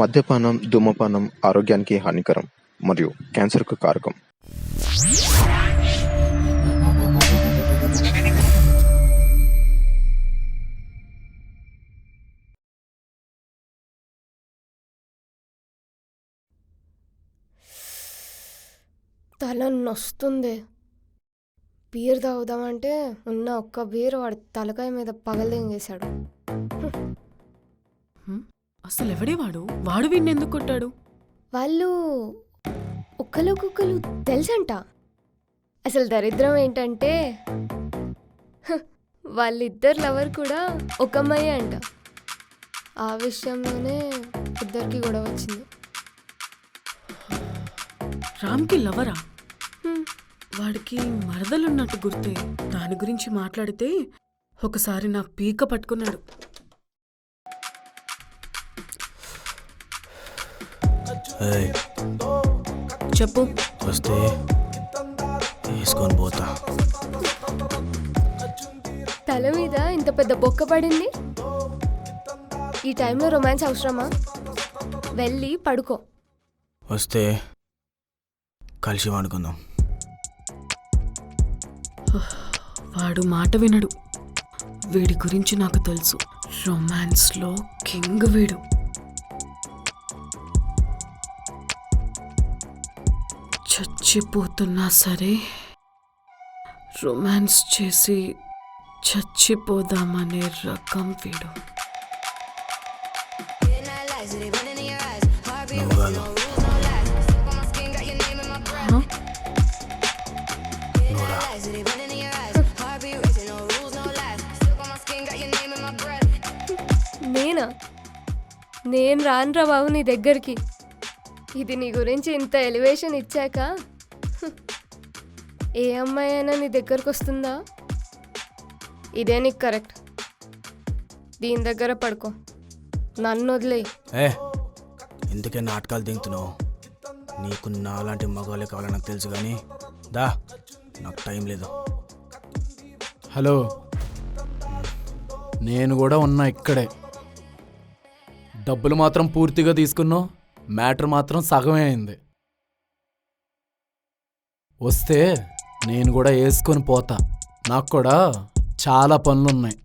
మద్యపానం, ధూమపానం ఆరోగ్యానికి హానికరం మరియు క్యాన్సర్కు కారకం. తల నొస్తుంది. బీర్ తాగుదామంటే ఉన్న ఒక్క బీర్ వాడి తలకాయ మీద పగలదింగేశాడు. అసలు ఎవడే వాడు వీడిని ఎందుకు కొట్టాడు? వాళ్ళు ఒక్కరికొక్కరు తెలుసంట. అసలు దరిద్రం ఏంటంటే వాళ్ళిద్దరు లవర్ కూడా ఒక అమ్మాయి అంట. ఆ విషయంలోనే ఇద్దరికి గొడవ వచ్చింది. రామ్కి లవరా? వాడికి మరదలున్నట్టు గుర్తే. దాని గురించి మాట్లాడితే ఒకసారి నా పీక పట్టుకున్నాడు. చెప్పు. వస్తే వేసుకొని పోతా. తల మీద ఇంత పెద్ద బొక్క పడింది. ఈ టైంలో రొమాన్స్ అవసరమా? వెళ్ళి పడుకో. వస్తే కలిసి వండుకుందాం. వాడు మాట వినడు. వీడి గురించి నాకు తెలుసు. రొమాన్స్లో కింగ్ వీడు. చచ్చిపోతున్నా సరే రొమాన్స్ చేసి చచ్చిపోదామనే రకం వీడు. నేను రానురా బాబు నీ దగ్గరికి. ఇది నీ గురించి ఇంత ఎలివేషన్ ఇచ్చాక ఏ అమ్మాయి అయినా నీ దగ్గరకు వస్తుందా? ఇదే నీకు కరెక్ట్. దీని దగ్గర పడుకో, నన్ను వదిలే. ఎందుకే నాటకాలు దింగుతున్నావు? నీకు నాలాంటి మగవాళ్ళే కావాలని నాకు తెలుసు, కానీ దా, నాకు టైం లేదు. హలో, నేను కూడా ఉన్నా ఇక్కడే. డబ్బులు మాత్రం పూర్తిగా తీసుకున్నావు, మ్యాటర్ మాత్రం సగమే అయింది. వస్తే నేను కూడా వేసుకొని పోతా. నాకు కూడా చాలా పనులున్నాయి.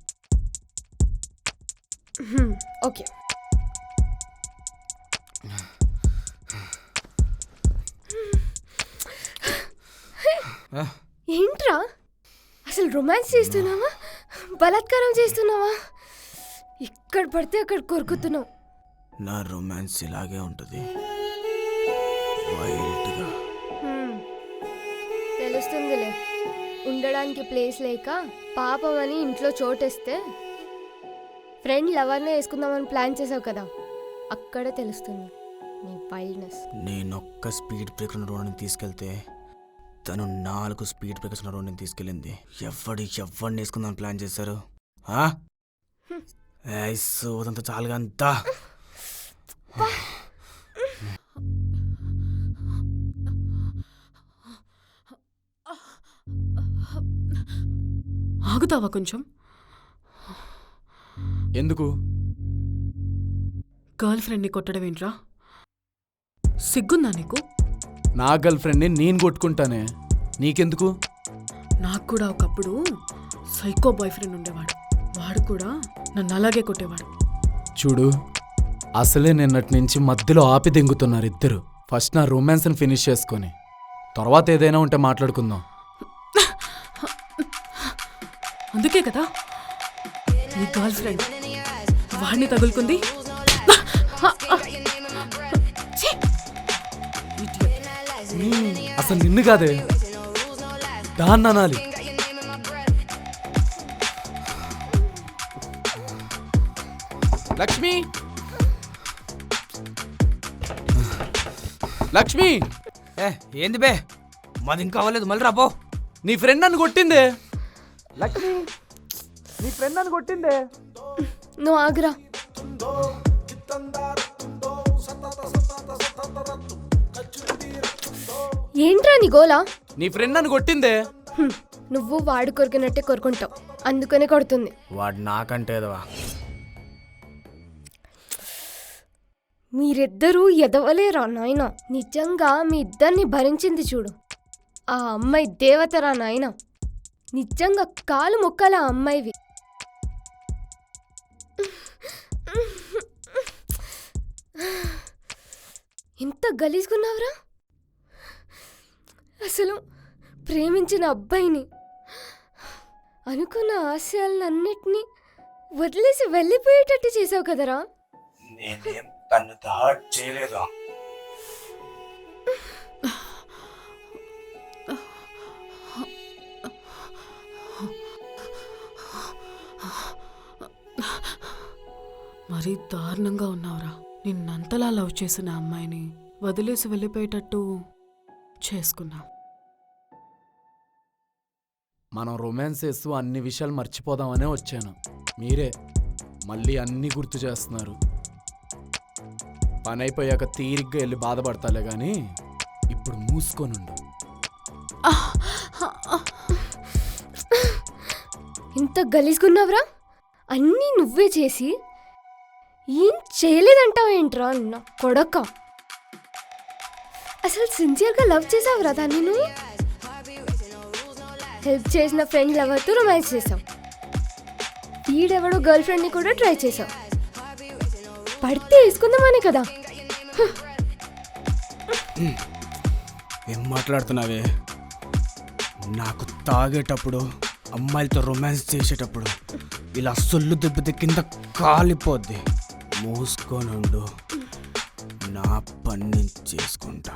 ఓకే. ఏంట్రా అసలు రొమాన్స్ చేస్తున్నావా, బలాత్కారం చేస్తున్నావా? ఇక్కడ పడితే అక్కడ కొరుకుతున్నావు. నా రొమాన్స్ ఇలాగే ఉంటుంది, వైల్డ్గా. తెలుస్తుందిలే. ఉండడానికి ప్లేస్ లేక పాపం అని ఇంట్లో చోటేస్తే ఫ్రెండ్ లవర్నే వేసుకుందామని ప్లాన్ చేసావు కదా, అక్కడే తెలుస్తుంది నీ వైల్డ్నెస్. నేనొక్క స్పీడ్ బ్రేకర్ ఉన్న రోడ్ని తీసుకెళ్తే తను 4 స్పీడ్ బ్రేకర్స్ ఉన్న రోడ్ని తీసుకెళ్ళింది. ఎవరిని వేసుకుందామని ప్లాన్ చేశారు? సోదంతా చాలుగా అంతా. ఆగుతావా కొంచెం? ఎందుకు? గర్ల్ ఫ్రెండ్ని కొట్టడం ఏంట్రా? సిగ్గుందా నీకు? నా గర్ల్ ఫ్రెండ్ని నేను కొట్టుకుంటానే, నీకెందుకు? నాకు కూడా ఒకప్పుడు సైకో బాయ్ ఫ్రెండ్ ఉండేవాడు. వాడు కూడా నన్ను అలాగే కొట్టేవాడు. చూడు, అసలే నిన్నటి నుంచి మధ్యలో ఆపి దింగుతున్నారు ఇద్దరు. ఫస్ట్ నా రొమాన్స్ని ఫినిష్ చేసుకొని తర్వాత ఏదైనా ఉంటే మాట్లాడుకుందాం. అందుకే కదా నీ గర్ల్ ఫ్రెండ్ వాడిని తగులుకుంది. అసలు నిన్ను కాదే, దాన్ని అనాలి. లక్ష్మి, లక్ష్మి! ఏంది బే, మాది ఇంకా అవ్వలేదు, మళ్ళీ రాబో. నీ ఫ్రెండ్ నన్ను కొట్టిందే. లక్ష్మి, నీ ఫ్రెండ్ నన్ను కొట్టిందే. నువ్వు ఆగ్రా. ఏంట్రా నీ గోలా? నీ ఫ్రెండ్ నన్ను కొట్టిందే. నువ్వు వాడు కొరికినట్టే కొరుకుంటావు, అందుకనే కొడుతుంది. వాడు నాకంటే మీరిద్దరూ ఎదవలేరా నాయన. నిజంగా మీ ఇద్దరిని భరించింది చూడు. ఆ అమ్మాయి దేవతరా నాయన. నిజంగా కాలు మొక్కల ఆ అమ్మాయివి. ఎంత గలీజుకున్నావురా. అసలు ప్రేమించిన అబ్బాయిని, అనుకున్న ఆశయాలన్నిటినీ వదిలేసి వెళ్ళిపోయేటట్టు చేసావు కదరా. నేనేం తను దాట్ చేయలేదా? మరీ దారుణంగా ఉన్నావురా. నిన్నంతలా లవ్ చేసిన అమ్మాయిని వదిలేసి వెళ్ళిపోయేటట్టు చేసుకున్నా. మనం రొమాన్స్ చేస్తూ అన్ని విషయాలు మర్చిపోదామనే వచ్చాను. మీరే మళ్ళీ అన్నీ గుర్తు చేస్తున్నారు. పని అయిపోయాక తీరిగ్గా వెళ్ళి బాధపడతాలే కానీ ఇప్పుడు మూసుకొనుండు. ఇంత గలీజుకున్నావురా. అన్నీ నువ్వే చేసి ఏం చేయలేదంటావేంట్రా అన్న కొడక. అసలు సిన్సియర్గా లవ్ చేసావురా దాన్ని నువ్వు. హెల్ప్ చేసిన ఫ్రెండ్ లవర్తో రొమాన్స్ చేసావు. వీడెవడో గర్ల్ ఫ్రెండ్ని కూడా ట్రై చేసావు. పడితే వేసుకుందామనే కదా. ఏం మాట్లాడుతున్నావే? నాకు తాగేటప్పుడు, అమ్మాయిలతో రొమాన్స్ చేసేటప్పుడు ఇలా సొల్లు దెబ్బతి కింద కాలిపోద్ది. మూసుకోనుండు, నా పని నేను చేసుకుంటా.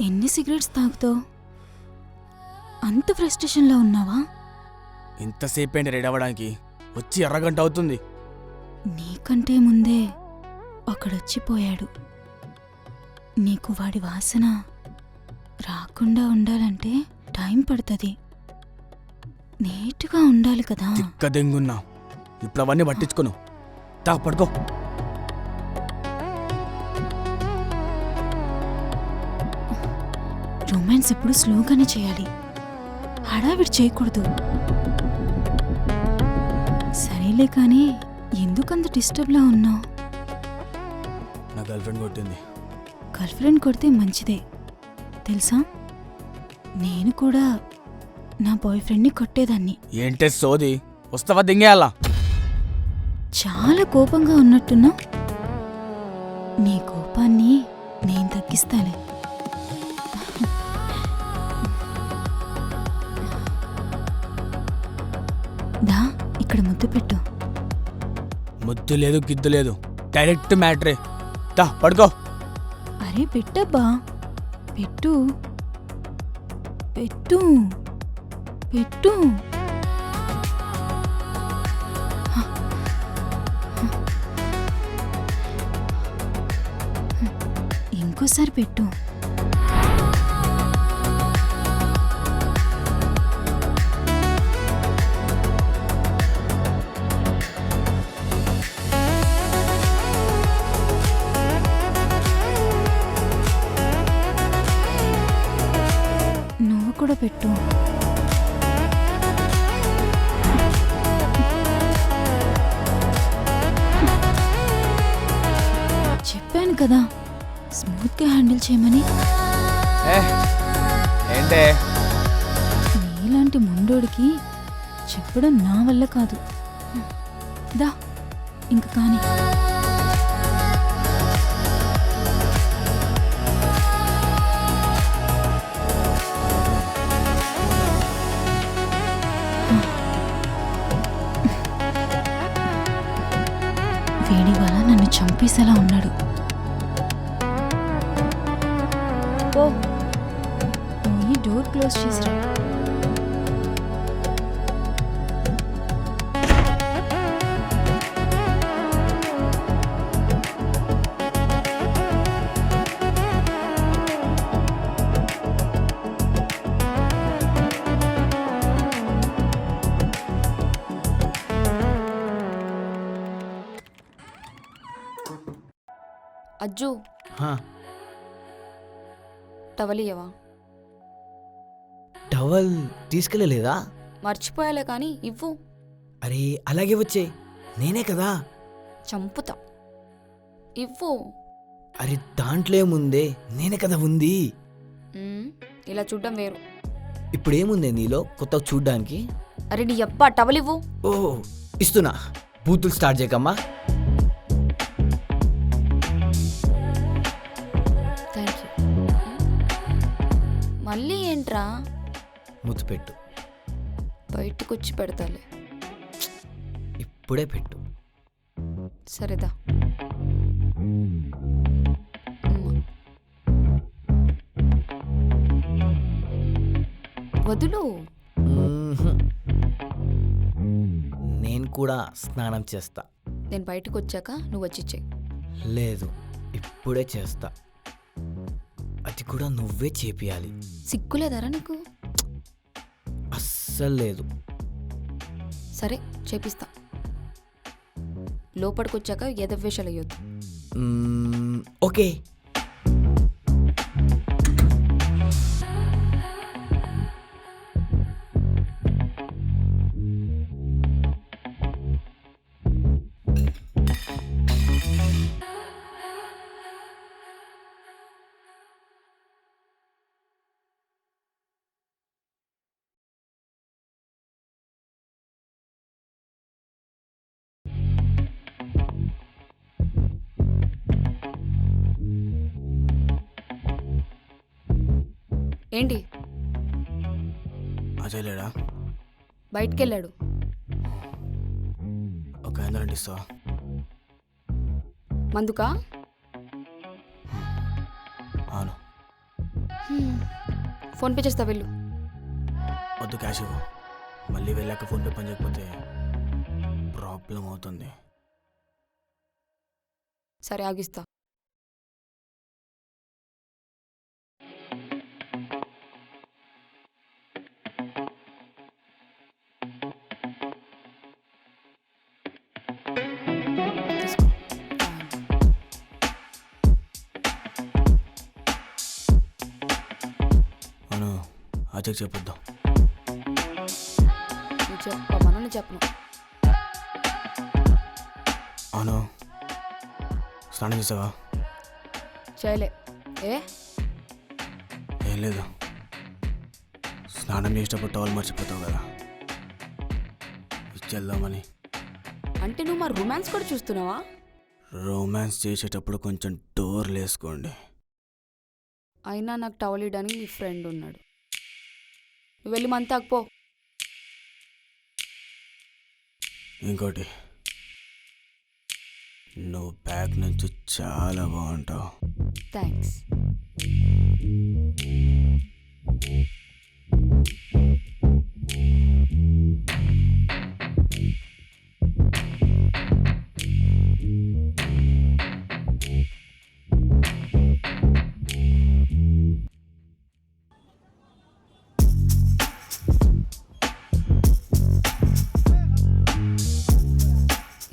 ఎన్ని సిగరెట్స్ తాగుతావు? అంత ఫ్రస్ట్రేషన్లో ఉన్నావా? ఇంతసేపు ఏంటి రెడీ అవ్వడానికి? వచ్చి అరగంట అవుతుంది. నీకంటే ముందే ఒకడొచ్చిపోయాడు. నీకు వాడి వాసన రాకుండా ఉండాలంటే టైం పడుతుంది. నీట్గా ఉండాలి కదా. తిక్కదెంగున్నా. ఇప్పుడు అవన్నీ పట్టించుకోను. తా పడుకో. రొమాన్స్ ఎప్పుడు స్లోగానే చేయాలి, హడావిడి చేయకూడదు. సరేలే కానీ ఎందుకంత డిస్టర్బ్లా ఉన్నావు? నా గర్ల్ ఫ్రెండ్ కొట్టింది. గర్ల్ ఫ్రెండ్ కొడితే మంచిదే తెలుసా. నేను కూడా నా బాయ్ ఫ్రెండ్ని కొట్టేదాన్ని. ఏంటే సోది? వస్తావా దింగేయాలా? చాలా కోపంగా ఉన్నట్టున్నా. నీ కోపాన్ని నేను తగ్గిస్తాలే. దా ఇక్కడ ముద్దు పెట్టు. ముద్దు లేదు గిద్దు లేదు, డైరెక్ట్ మ్యాటరే. దా పడుకో. అరే పెట్టబ్బా, పెట్టు పెట్టు పెట్టు. ఇంకోసారి పెట్టు. నువ్వు కూడా పెట్టు. చెప్పాను కదా స్మూత్గా హ్యాండిల్ చేయమని. ఏంటే నీలాంటి ముండోడికి చెప్పడం నా వల్ల కాదు. దా ఇంక కానీ. వేడి వల్ల నన్ను చంపేసేలా ఉన్నాడు. పోయి డోర్ క్లోజ్ చేసిరా. అజ్జు హా, టవలియవా? టవల్ తీసుకెళ్ళలేదా? మర్చిపోయాలే కానీ ఇవ్వు. అరే అలాగే వచ్చే, నేనే కదా. చంపుతా. ఇవ్వు. అరే దాంట్లో ఏముందే, నేనే కదా ఉంది. ఇలా చూడ్డం వేరు. ఇప్పుడు ఏముంది నీలో కొత్తగా చూడ్డానికి? అరే నీ అబ్బా టవల్ ఇవ్వు. ఓ ఇస్తున్నా, బూతులు స్టార్ట్ చేయకమ్మా. Thank you. మళ్ళీ ఏంట్రా? ముద్దు పెట్టు. బయటకు వచ్చి పెడతాలే. ఇప్పుడే పెట్టు. సరేదా. వదులు. నేను కూడా స్నానం చేస్తా. నేను బయటకు వచ్చాక నువ్వు వచ్చి చెయ్యి. లేదు, ఇప్పుడే చేస్తా. అది కూడా నువ్వే చేపియాలి. సిగ్గులేదారా నీకు? అస్సలు లేదు. సరే చేపిస్తా. లోపలికొచ్చాక ఎదవేషాలు అయ్యొద్దు. ఓకే. ఏంటి? అజయ్ లేడా? బయటికెళ్ళాడు. ఒక 500 ఇస్తావా? మందుకా? అవును. ఫోన్పే చేస్తా, వెళ్ళు. వద్దు, క్యాష్ ఇవ్వు. మళ్ళీ వెళ్ళాక ఫోన్పే పని చేయకపోతే ప్రాబ్లం అవుతుంది. సరే ఆగిస్తా. అవును, అజయ్ చెప్పొద్దాం. నువ్వు చెప్పమని చెప్పను. అవును, స్నానం చేసావా? చేయలే. ఏం లేదు, స్నానం చేసేటప్పుడు టవల్ మర్చిపోతావు కదా, ఇచ్చేద్దామని. అంటే నువ్వు మా రొమాన్స్ కూడా చూస్తున్నావా? రొమాన్స్ చేసేటప్పుడు కొంచెం డోర్లు వేసుకోండి. అయినా నాకు టవల్ ఇవ్వడానికి నీ ఫ్రెండ్ ఉన్నాడు. నువ్వు వెళ్ళి మంతాకు పో. ఇంకోటి, నువ్వు బ్యాగ్ నుంచి చాలా బాగుంటావు. థ్యాంక్స్.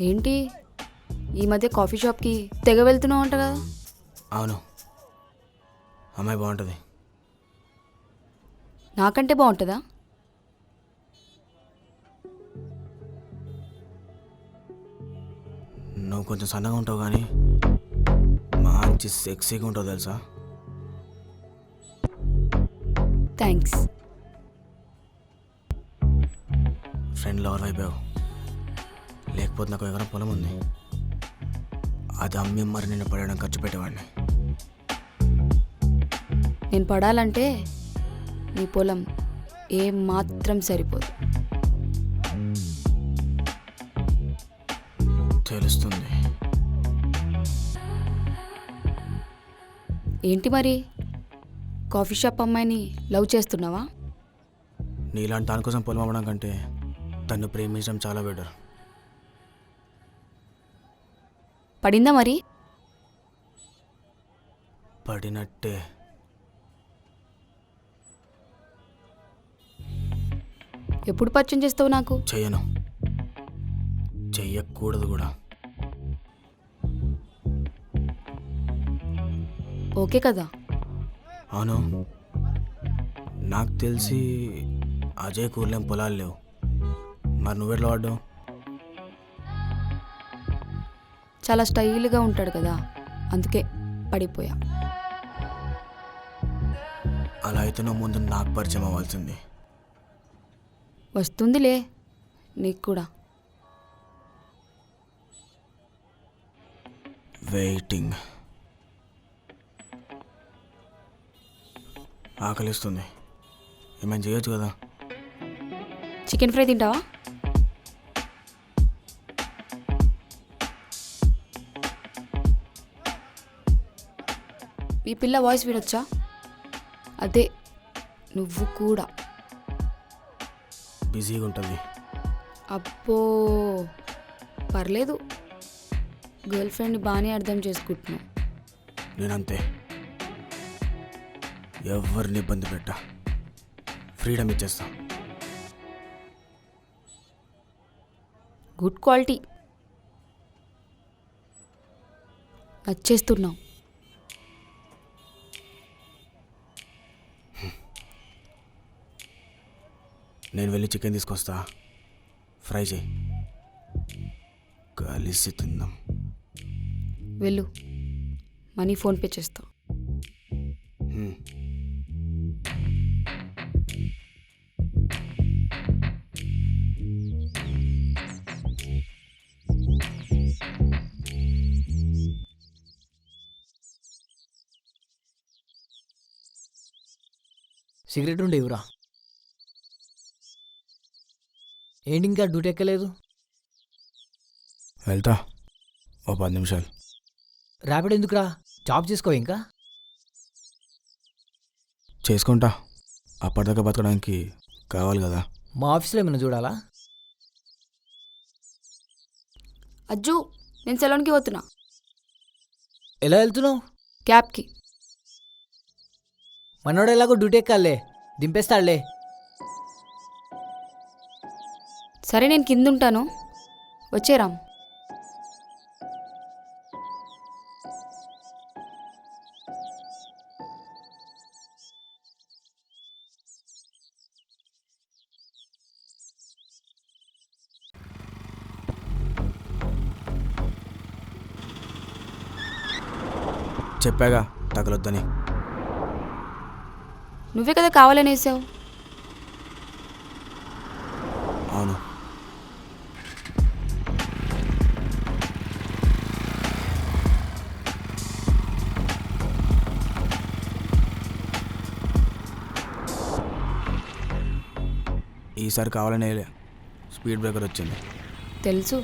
ఏంటి ఈ మధ్య కాఫీ షాప్కి తెగ వెళ్తున్నావు అంట కదా? అవును, అమ్మాయి బాగుంటుంది. నాకంటే బాగుంటుందా? నువ్వు కొంచెం సన్నగా ఉంటావు కానీ మంచి సెక్సీగా ఉంటావు తెలుసా. థ్యాంక్స్. ఫ్రెండ్ లవర్ అయిపోయావు. లేకపోతే నాకు ఎకరం పొలం ఉంది, అది అమ్మి మరి నేను పడడం ఖర్చు పెట్టేవాడిని. నేను పడాలంటే నీ పొలం ఏం మాత్రం సరిపోదు. తెలుస్తుంది. ఏంటి మరి, కాఫీ షాప్ అమ్మాయిని లవ్ చేస్తున్నావా? నీలాంటి దానికోసం పొలం అవ్వడం కంటే తను ప్రేమించడం చాలా బెటర్. పడిందా మరి? పడినట్టే. ఎప్పుడు పరిచయం చేస్తావు నాకు? చెయ్యను, చెయ్యకూడదు కూడా. ఓకే కదా? అవును, నాకు తెలిసి అజయ్ కూర్లేం పొలాలు లేవు. మరి నువ్వెట్లా వాడ్డావు? చాలా స్టైల్గా ఉంటాడు కదా, అందుకే పడిపోయా. అలా అయితే నువ్వు ముందు నాకు పరిచయం అవ్వాల్సింది. వస్తుందిలే నీకు కూడా. వెయిటింగ్. ఆకలిస్తుంది, ఏమైనా చేయొచ్చు కదా? చికెన్ ఫ్రై తింటావా? ఈ పిల్ల వాయిస్ వినొచ్చా? అదే నువ్వు కూడా. బిజీగా ఉంటుంది. అబ్బో పర్లేదు, గర్ల్ ఫ్రెండ్ బాగానే అర్థం చేసుకుంటున్నావు. నేనంతే, ఎవరిని ఇబ్బంది పెట్టా, ఫ్రీడమ్ ఇచ్చేస్తా. గుడ్ క్వాలిటీ, నచ్చేస్తున్నావు. నేను వెళ్ళి చికెన్ తీసుకొస్తా, ఫ్రై చేయి, కలిసి తిందాం. వెళ్ళు, మనీ ఫోన్పే చేస్తావు. సిగరెట్ ఉండే ఇవ్వరా. ఏంటి ఇంకా డ్యూటీ ఎక్కలేదు? వెళ్తా, ఓ 10 నిమిషాలు. ర్యాపిడ్ ఎందుకురా, జాబ్ చేసుకో ఇంకా. చేసుకుంటా, అప్పటిదాకా బతకడానికి కావాలి కదా. మా ఆఫీస్లో ఏమైనా చూడాలా? అజ్జు, నేను సెలూన్కి పోతున్నా. ఎలా వెళ్తున్నావు? క్యాబ్కి. మనోడు ఎలాగో డ్యూటీ ఎక్కాలే, దింపేస్తాడులే. సరే నేను కింద ఉంటాను, వచ్చేరామ్. చెప్పాగా తగలొద్దని. నువ్వే కదా కావాలని వేసావు. అవును, ఈసారి కావాలనే స్పీడ్ బ్రేకర్ వచ్చింది. తెలుసు,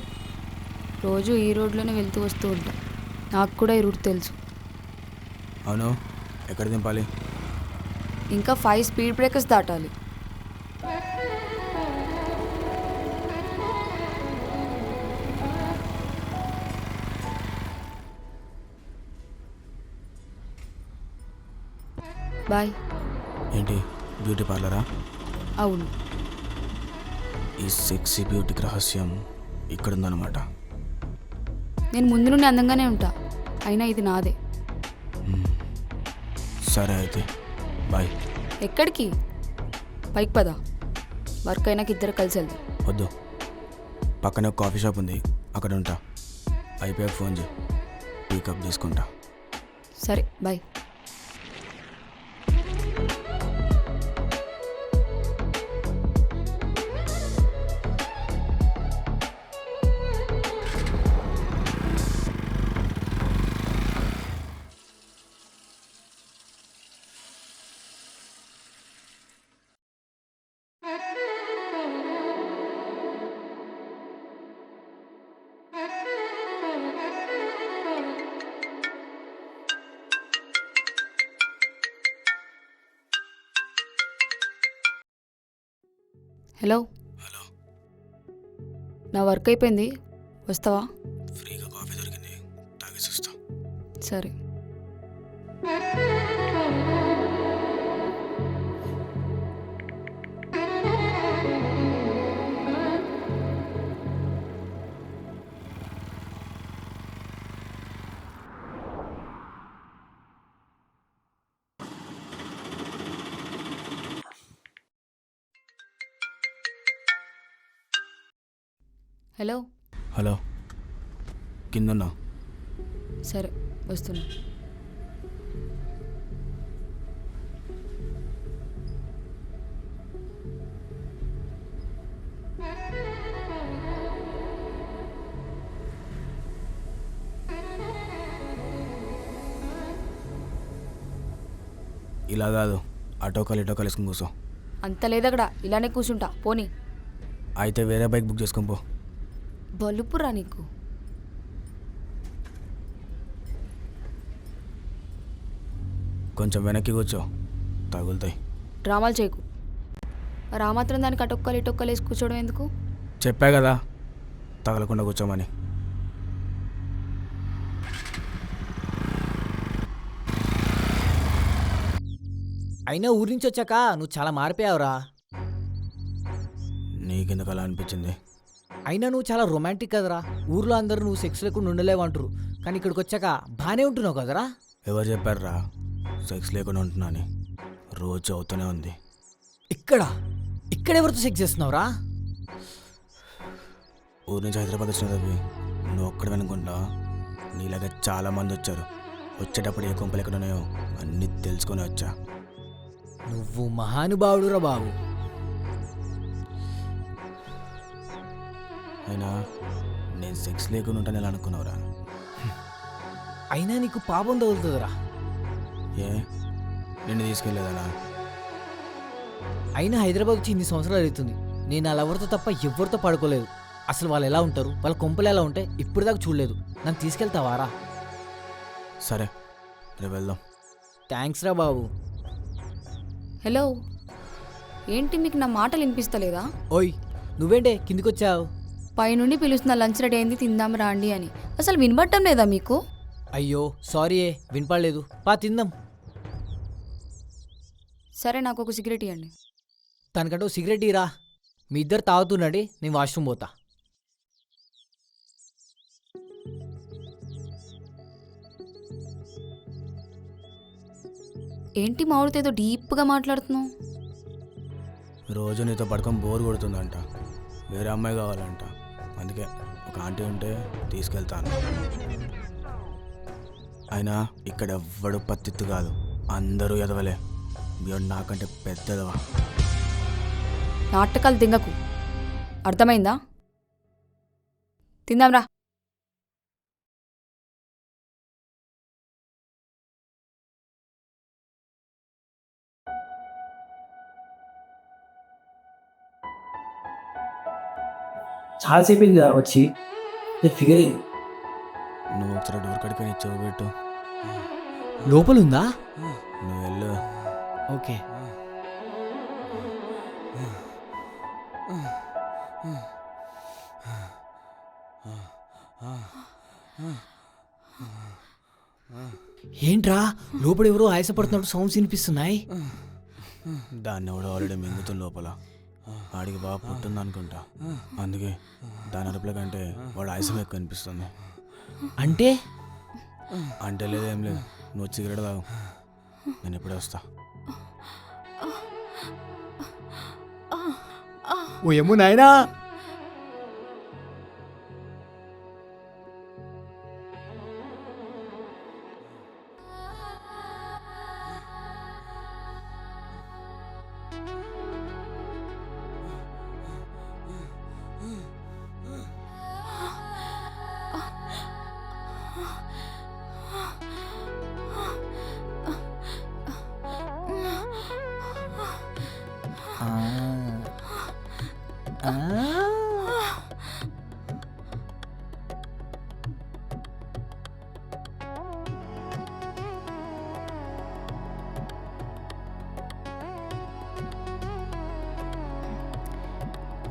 రోజు ఈ రోడ్లోనే వెళ్తూ వస్తూ ఉంటా, నాకు కూడా ఈ రూట్ తెలుసు. అవును, ఎక్కడ దింపాలి? ఇంకా 5 స్పీడ్ బ్రేకర్స్ దాటాలి. బాయ్. ఏంటి, బ్యూటీ పార్లరా? అవును. ఈ సెక్సీ బ్యూటీకి రహస్యం ఇక్కడుందన్నమాట. నేను ముందు నుండి అందంగానే ఉంటా, అయినా ఇది నాదే. సరే అయితే బాయ్. ఎక్కడికి? పైకి పదా, వర్క్ అయినాక ఇద్దరు కలిసి వెళ్దాం. వద్దు, పక్కనే ఒక కాఫీ షాప్ ఉంది, అక్కడ ఉంటా. అయిపోయాక ఫోన్ చేయి, పికప్ తీసుకుంటా. సరే బాయ్. హలో. హలో, నా వర్క్ అయిపోయింది, వస్తావా? ఫ్రీగా కాఫీ దొరికింది, తాగేసి వస్తా. సరే. హలో. హలో, కిందన్నా. సరే వస్తున్నా. ఇలా కాదు, అటోకాలు ఇటోకాలు వేసుకుని కూర్చో. అంత లేదక్కడ, ఇలానే కూర్చుంటా. పోనీ. అయితే వేరే బైక్ బుక్ చేసుకొని పో. బలుపురా నీకు. కొంచెం వెనక్కి కూర్చో, తగులుతాయి. డ్రామాలు చేయకు. రామాత్రం దానికి అటొక్కలు ఇటొక్కలు వేసి కూర్చోవడం ఎందుకు? చెప్పా కదా తగలకుండా కూర్చోమని. అయినా ఊరి నుంచి వచ్చాక నువ్వు చాలా మారిపోయావురా. నీకెందుకు అలా అనిపించింది? అయినా నువ్వు చాలా రొమాంటిక్ కదరా. ఊర్లో అందరూ నువ్వు సెక్స్ లేకుండా ఉండలేవంటారు, కానీ ఇక్కడికి వచ్చాక బాగానే ఉంటున్నావు కదరా. ఎవరు చెప్పారురా సెక్స్ లేకుండా ఉంటున్నా అని? రోజు అవుతూనే ఉంది. ఇక్కడెవరితో సెక్స్ చేస్తున్నావురా? ఊరి నుంచి హైదరాబాద్ వచ్చిన రవి, నువ్వు ఒక్కడ అనుకుంటా. నీలాగా చాలా మంది వచ్చారు. వచ్చేటప్పుడు ఏ కొంపలు ఎక్కడ ఉన్నాయో అన్నీ తెలుసుకొని వచ్చా. నువ్వు మహానుభావుడురా బాబు. అయినా నేను సెక్స్ లేకుండా ఉంటాను ఎలా అనుకున్నావురా? అయినా నీకు పాపం తగులుతుందిరా. ఏ నిన్ను తీసుకెళ్ళలేదనా? అయినా హైదరాబాద్ వచ్చి ఇన్ని సంవత్సరాలు అవుతుంది. నేను అలా ఎవరితో తప్ప ఎవరితో పడుకోలేదు. అసలు వాళ్ళు ఎలా ఉంటారు, వాళ్ళ కొంపలు ఎలా ఉంటాయి ఇప్పుడు దాకా చూడలేదు. నన్ను తీసుకెళ్తావారా? సరే రేపు వెళ్దాం. థ్యాంక్స్ రా బాబు. హలో, ఏంటి మీకు నా మాటలు వినిపిస్తలేదా? ఓయ్ నువ్వేంటే కిందికొచ్చావు? పైనుండి పిలుస్తున్న లంచ్ రెడీ అయింది, తిందాం రాండి అని. అసలు వినబట్టం లేదా మీకు? అయ్యో సారీ, వినపడలేదు. తిందాం. సరే, నాకు ఒక సిగరెట్ ఇవ్వండి. తనకంటూ సిగరెట్ ఇరా. మీ ఇద్దరు తాగుతున్నాండి, నేను వాష్రూమ్ పోతా. ఏంటి మామిడితో ఏదో డీప్గా మాట్లాడుతున్నావు? రోజు నీతో పడుకొని బోర్ కొడుతుందంట. వేరే అమ్మాయి కావాలంట. అందుకే ఒక ఆంటీ ఉంటే తీసుకెళ్తాను. అయినా ఇక్కడ ఎవ్వడు పత్తిత్తు కాదు, అందరూ ఎదవలే. బియ్యం నాకంటే పెద్దదవా. నాటకాలు దింగకు, అర్థమైందా? తిందాంరా. చాలాసేపు వచ్చి ఫిగర్ నువ్వు ఒకసారి డోర్ కడికి నీ చెవు పెట్టు. లోపలుందా? నువ్వు వెళ్ళు. ఓకే. ఏంట్రా లోపల ఎవరో ఆయాసపడుతున్నట్టు సౌండ్స్ వినిపిస్తున్నాయి. దాన్ని ఎవడో ఆల్రెడీ మింగుతుంది లోపల. వాడికి బాగా పుట్టుంది అనుకుంటా. అందుకే దాని అరుపుల కంటే వాడు ఆయాసం ఎక్కువ అనిపిస్తుంది. అంటే అంటే లేదేం లేదు. నువ్వు సిగరెట్ తాగు, నేను ఇప్పుడే వస్తా. ఓ ఏమో నాయనా.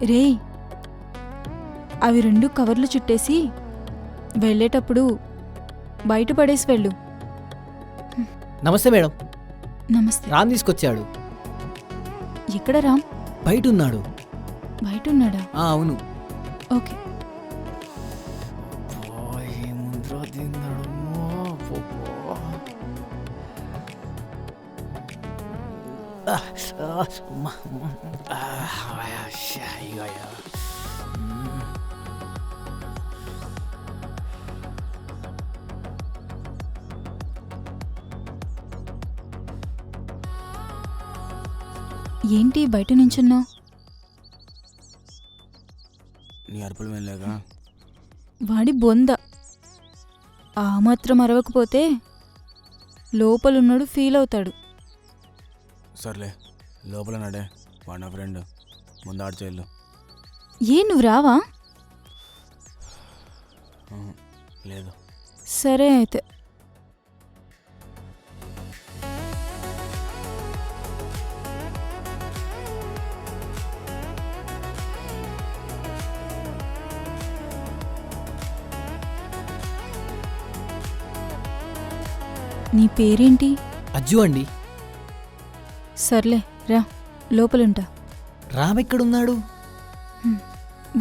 రే, అవి 2 కవర్లు చుట్టేసి వెళ్ళేటప్పుడు బయట పడేసి వెళ్ళు. నమస్తే మేడం. నమస్తే. రామ్ తీసుకొచ్చాడు. ఎక్కడ రామ్? బయట ఉన్నాడు. బయట ఉన్నాడా? అవును. ఓకే. ఏంటి బయట నించున్నావు? నీ అరుపులు వినలేక వాడి బొంద. ఆ మాత్రం అరవకపోతే లోపలున్నాడు ఫీల్ అవుతాడు. సర్లే లోపల నడే, వాడు నా ఫ్రెండ్, ముందు ఆడు చేయాలి. నువ్వు రావా? లేదు. సరే అయితే. నీ పేరేంటి? అజ్జు అండి. సర్లే రా, లోపలుంటా. రామ్ ఎక్కడున్నాడు?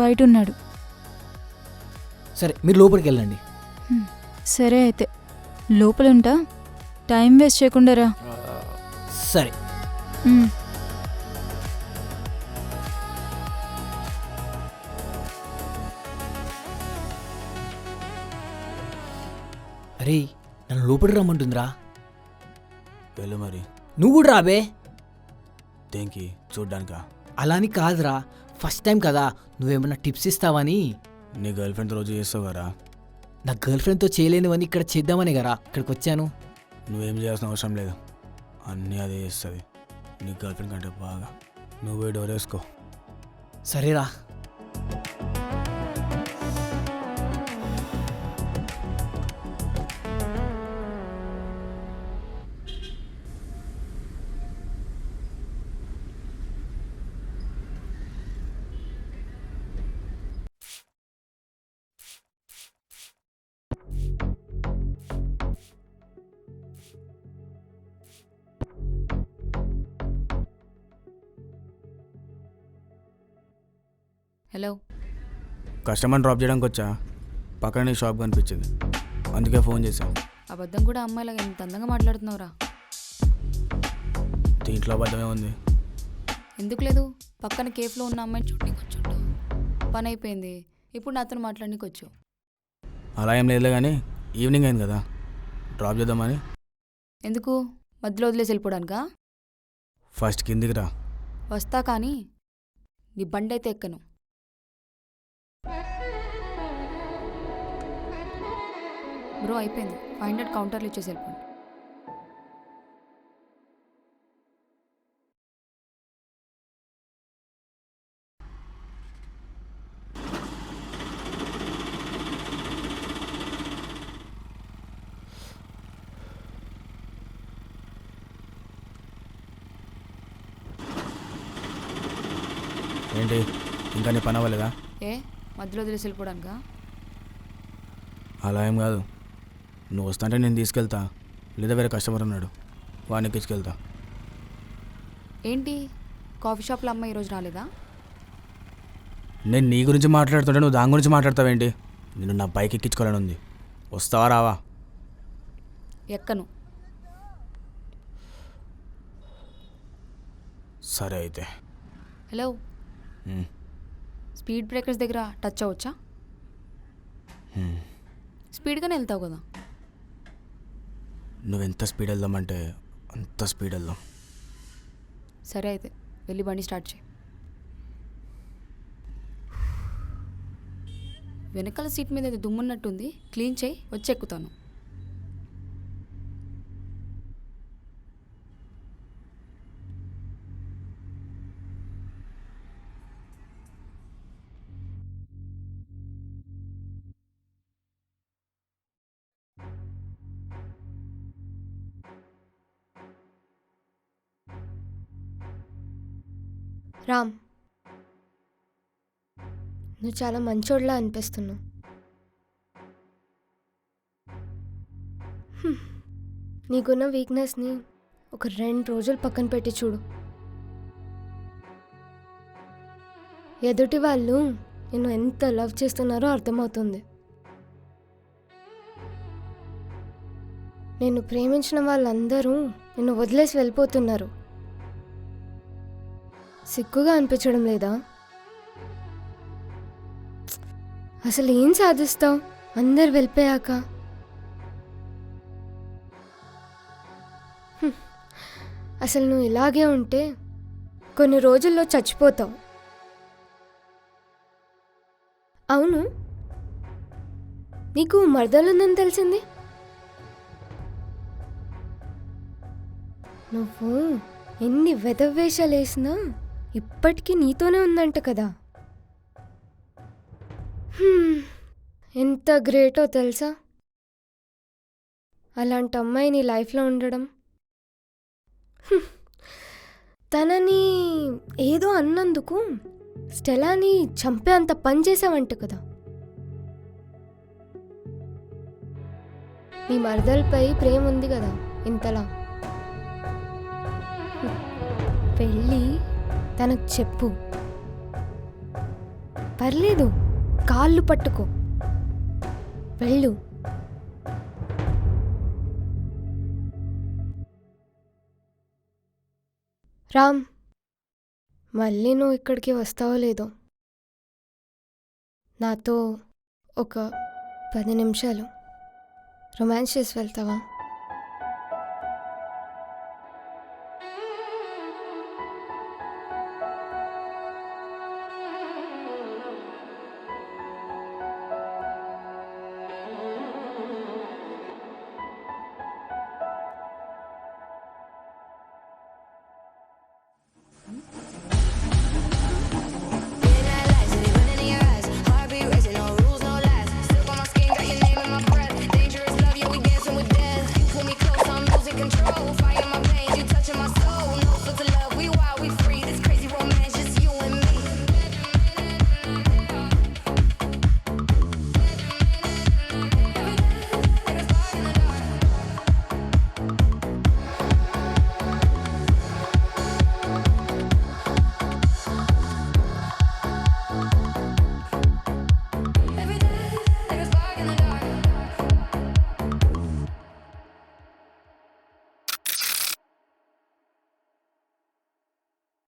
బయటున్నాడు. సరే మీరు లోపలికి వెళ్ళండి. సరే అయితే లోపలుంటా, టైం వేస్ట్ చేయకుండా రా. సరే. ఉమ్. అరే నన్ను లోపలికి రమ్మంటుందిరా. వెళ్ళు మరి. నువ్వు కూడా రాబే. దేనికి? చూడ్డానికా? అలా అని కాదురా, ఫస్ట్ టైం కదా, నువ్వేమన్నా టిప్స్ ఇస్తావని. నీ గర్ల్ ఫ్రెండ్ రోజు చేస్తావు కదా. నా గర్ల్ ఫ్రెండ్తో చేయలేనివని ఇక్కడ చేద్దామని కదా ఇక్కడికి వచ్చాను. నువ్వేం చేయాల్సిన అవసరం లేదు, అన్నీ అదే చేస్తుంది. నీ గర్ల్ ఫ్రెండ్ కంటే బాగా. నువ్వే డోర్ వేసుకో. సరేరా. హలో. కస్టమర్ డ్రాప్ చేయడానికి వచ్చా, పక్కన నీ షాప్ కనిపించింది, అందుకే ఫోన్ చేశాను. అబద్ధం కూడా అమ్మాయిలాగా ఎంత అందంగా మాట్లాడుతున్నావురా. దీంట్లో అబద్ధమే ఉంది. ఎందుకు లేదు? పక్కన కేఫ్లో ఉన్న అమ్మాయిని చూడడానికి వచ్చుంటావు. పని అయిపోయింది, ఇప్పుడు నాతో మాట్లాడడానికి వచ్చావు. అలా ఏం లేదులే, కానీ ఈవినింగ్ అయింది కదా, డ్రాప్ చేద్దామని. ఎందుకు? మధ్యలో వదిలేసి వెళ్ళిపోవడానికా? ఫస్ట్ కిందికి రా. వస్తా, కానీ నీ బండి అయితే ఎక్కను. బ్రో అయిపోయింది, 500 కౌంటర్లు ఇచ్చేసి వెళ్ళిపోండి. ఏంటి ఇంకా నీ పని అవ్వలేదా? ఏ మధ్యలో వదిలేసి వెళ్ళిపోవడానికా? అలా ఏం కాదు, నువ్వు వస్తాంటే నేను తీసుకెళ్తా, లేదా వేరే కస్టమర్ ఉన్నాడు వాడిని ఎక్కించుకెళ్తా. ఏంటి కాఫీ షాప్లో అమ్మాయి ఈరోజు రాలేదా? నేను నీ గురించి మాట్లాడుతుంటే నువ్వు దాని గురించి మాట్లాడతావేంటి? నేను నా బైక్ ఎక్కించుకోవాలని ఉంది, వస్తావా రావా? ఎక్కను. సరే అయితే. హలో. స్పీడ్ బ్రేకర్స్ దగ్గర టచ్ అవ్వచ్చా? స్పీడ్గానే వెళ్తావు కదా. నువ్వెంత స్పీడ్ వెళ్దామంటే అంత స్పీడ్ వెళ్దాం. సరే అయితే వెళ్ళి బండి స్టార్ట్ చేయి. వెనకాల సీట్ మీద ఏదో దుమ్మున్నట్టుంది, క్లీన్ చేయి, వచ్చి ఎక్కుతాను. రామ్, నువ్వు చాలా మంచోడ్లా అనిపిస్తున్నావు. నీకున్న వీక్నెస్ని ఒక 2 రోజులు పక్కన పెట్టి చూడు. ఎదుటి వాళ్ళు నిన్ను ఎంత లవ్ చేస్తున్నారో అర్థమవుతుంది. నిన్ను ప్రేమించిన వాళ్ళందరూ నిన్ను వదిలేసి వెళ్ళిపోతున్నారు. సిగ్గుగా అనిపించడం లేదా? అసలు ఏం సాధిస్తావు అందరు వెళ్ళిపోయాక? అసలు నువ్వు ఇలాగే ఉంటే కొన్ని రోజుల్లో చచ్చిపోతావు. అవును, నీకు మరదలుందని తెలిసింది. నువ్వు ఎన్ని వెధవేషాలు వేసినా ఇప్పటికీ నీతోనే ఉందంట కదా. ఎంత గ్రేటో తెలుసా అలాంటి అమ్మాయి నీ లైఫ్లో ఉండడం. తనని ఏదో అన్నందుకు స్టెలాని చంపే అంత పని చేసావంట కదా. నీ మరదలపై ప్రేమ ఉంది కదా ఇంతలా. వెళ్ళి తనకు చెప్పు. పర్లేదు, కాళ్ళు పట్టుకో, వెళ్ళు. రామ్, మళ్ళీ నువ్వు ఇక్కడికి వస్తావో లేదో. నాతో ఒక 10 నిమిషాలు రొమాన్స్ చేసి వెళ్తావా?